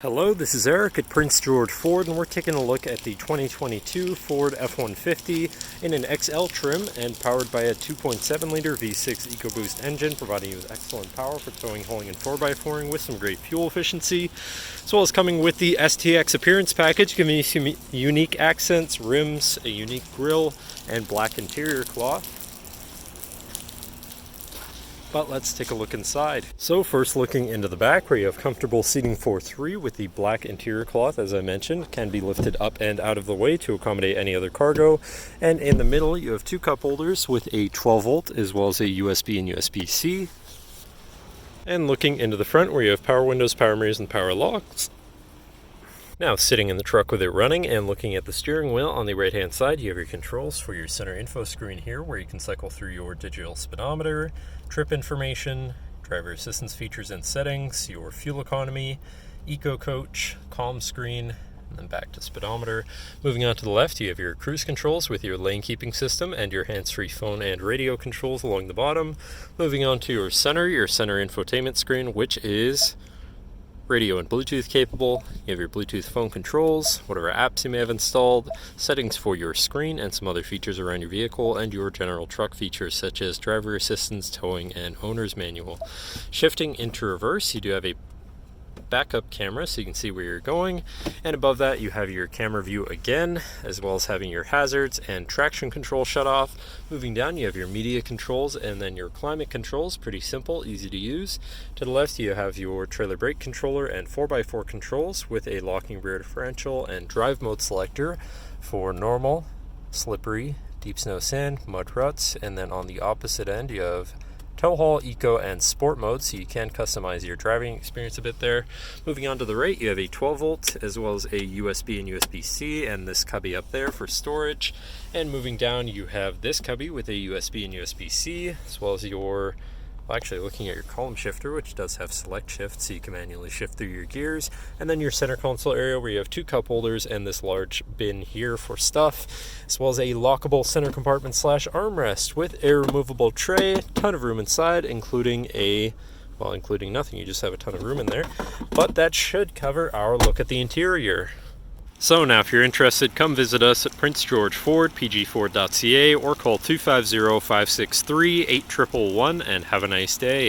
Hello, this is Eric at Prince George Ford, and we're taking a look at the 2022 Ford F-150 in an XL trim and powered by a 2.7-liter V6 EcoBoost engine, providing you with excellent power for towing, hauling, and 4x4ing with some great fuel efficiency, as well as coming with the STX Appearance Package, giving you some unique accents, rims, a unique grille, and black interior cloth. But let's take a look inside. So first, looking into the back, where you have comfortable seating for three with the black interior cloth, as I mentioned, can be lifted up and out of the way to accommodate any other cargo. And in the middle, you have two cup holders with a 12-volt as well as a USB and USB-C. And looking into the front, where you have power windows, power mirrors, and power locks. Now, sitting in the truck with it running and looking at the steering wheel on the right-hand side, you have your controls for your center info screen here, where you can cycle through your digital speedometer, trip information, driver assistance features and settings, your fuel economy, eco coach, calm screen, and then back to speedometer. Moving on to the left, you have your cruise controls with your lane keeping system and your hands-free phone and radio controls along the bottom. Moving on to your center infotainment screen, which is radio and Bluetooth capable. You have your Bluetooth phone controls, whatever apps you may have installed, settings for your screen, and some other features around your vehicle, and your general truck features such as driver assistance, towing, and owner's manual. Shifting into reverse, you do have a backup camera so you can see where you're going, and above that you have your camera view again, as well as having your hazards and traction control shut off. Moving down, you have your media controls and then your climate controls. Pretty simple, easy to use. To the left, you have your trailer brake controller and 4x4 controls with a locking rear differential and drive mode selector for normal, slippery, deep snow, sand, mud, ruts. And then on the opposite end, you have tow haul, eco, and sport mode, so you can customize your driving experience a bit there. Moving on to the right, you have a 12-volt as well as a USB and USB-C, and this cubby up there for storage. And moving down, you have this cubby with a USB and USB-C, as well as your, well, actually looking at your column shifter, which does have select shift, so you can manually shift through your gears. And then your center console area, where you have two cup holders and this large bin here for stuff, as well as a lockable center compartment / armrest with a removable tray. Ton of room inside, including nothing. You just have a ton of room in there. But that should cover our look at the interior. So now, if you're interested, come visit us at Prince George Ford, pgford.ca, or call 250-563-8111 and have a nice day.